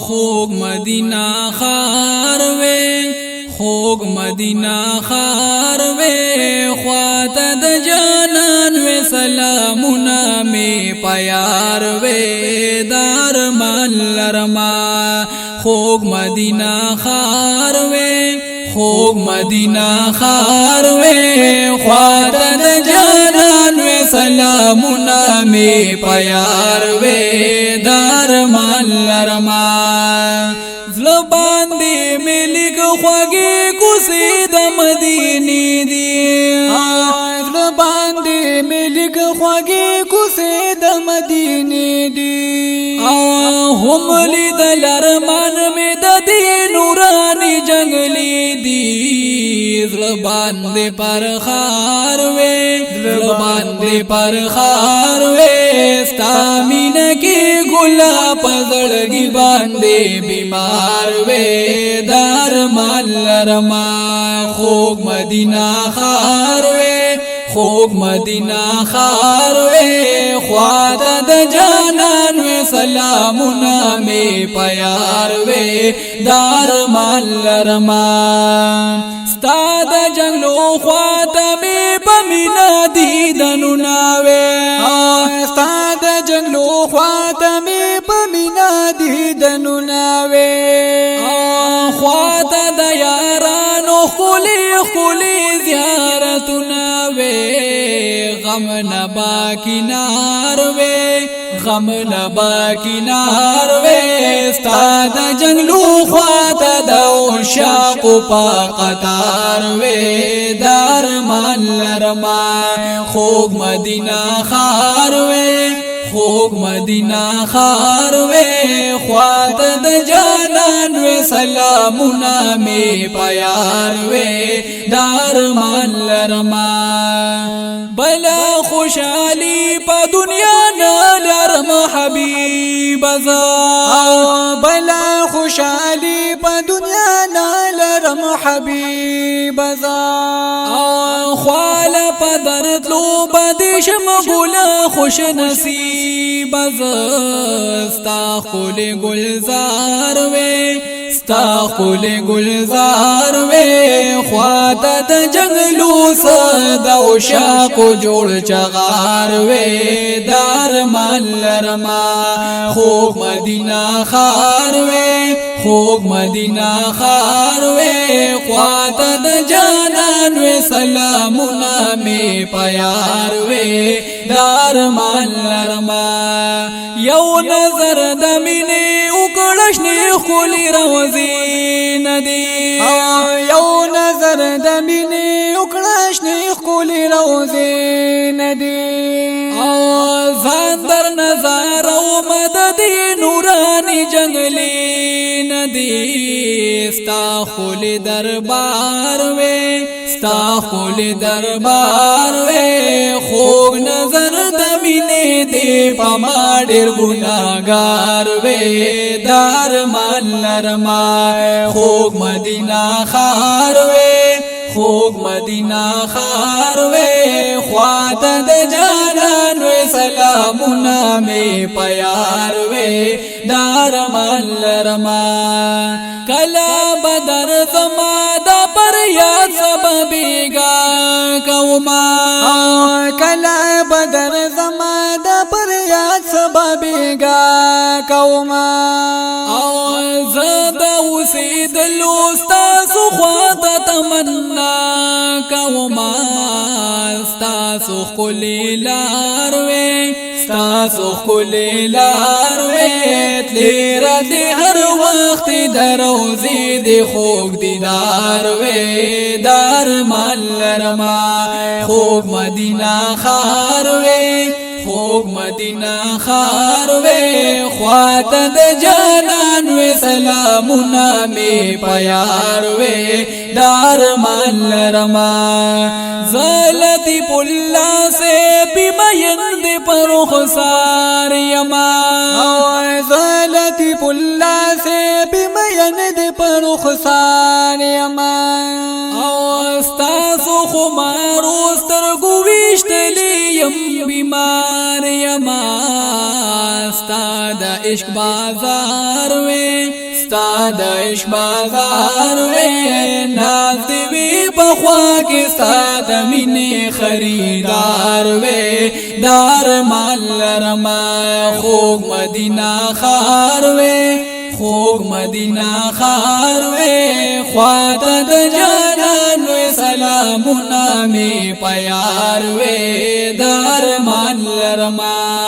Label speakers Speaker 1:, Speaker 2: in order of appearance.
Speaker 1: خوږ مدینه خار وې خوږ مدینه خار وې خواته د جانان وې سلامونه می پیار وې دار ملرما خوږ مدینه خار وې خوږ مدینه خار وې خواته د جانان وې سلامونه می پیار وې دار ملرما زړه باندې ملک خوږې کوڅې د مدینې دي زړه باندې ملک خوږې کوڅې د مدینې دي هم لیدل ارمان مې د دې نوراني جنگلي دي زړه باندې پر خار وې زړه باندې پر خار وې ستا مینه کې ګلاب زړګي باندې بیمار وې دار ملرما خوږ مدینه خار وې خوږ مدینه خار وې خواته د جانان وې سلامونه می پیار وې دار ملرما ستا د جنگلو خواته می پمینا دیدنونه وې ستا د جنگلو خواته می پمینا دیدنونه وې خواته د یارانو خولي خولي زیارتونه غم نبا کنار وے غم نبا کنار وے ستا دا جنگلو خواتا دا عشاقو پا قطار وے دار ملرما خوږ مدینه خار وے خوږ مدینه خار وے خواتا دا جانان وے سلامونه می پیار وے دار ملرما بلا خوشحالی پا دنیا نالرم حبیب زا بلا خوشحالی پا دنیا نالرم حبیب زا خوال پا درتلو بدشم گلا خوش نصیب زا ستا خول گلزار وے ستا خول گلزار وے خواتا د جنگلو سد عشاقو جوړ چغار وے دار ملرما خوږ مدینه خار وے خوږ مدینه خار وے خواتا د جانان وے سلامونه می پیار وے دار ملرما یو نظر د مینې وکړش نه خولي روزي ندی یو نظر د مینې وکړش نه خولي روزي ندی ځان در نظر او مدد نوراني جنگلي ندی ستا خولي دربار وې ستا خولي دربار وې خوږ نظر د مینې دې پما ډېر ګناګار وې دار ملرما خوږ مدینه خار وې خوږ مدینه خار وې خواته د جانان وې سلامونه می پیار وې دار ملرما کلا بدر زما د پر یاد سببېګا کوما کلا بدر زما د پر یاد سببېګا کوما زه د اوسېدلو ستاسو خواته تمنا کوما ستاسو ښکلې لار وې ستاسو ښکلې لار وې تلې راتلې هر وخت د روضې د خوږ دیدار وې دار ملرما خوږ مدینه خار وې خوږ مدینه خار وې خواته د جانان وې سلامونه می پیار وې دار ملرما زلتی پلا سے بیمین دے پر خسار یما زلتی پلا سے بیمین دے پر خسار یما استاسو خمارو سترگو ویشتلی یم بیمار یما ستا د عشق بازار وې ستا د عشق بازار وې ناز دی وی په خوا کې ستا د مینې خریدار وې دار مال لرما خوږ مدینه ښار وې خوږ مدینه ښار وې خواته د جانان وې سلامونه مې په یار وې دار مان لرما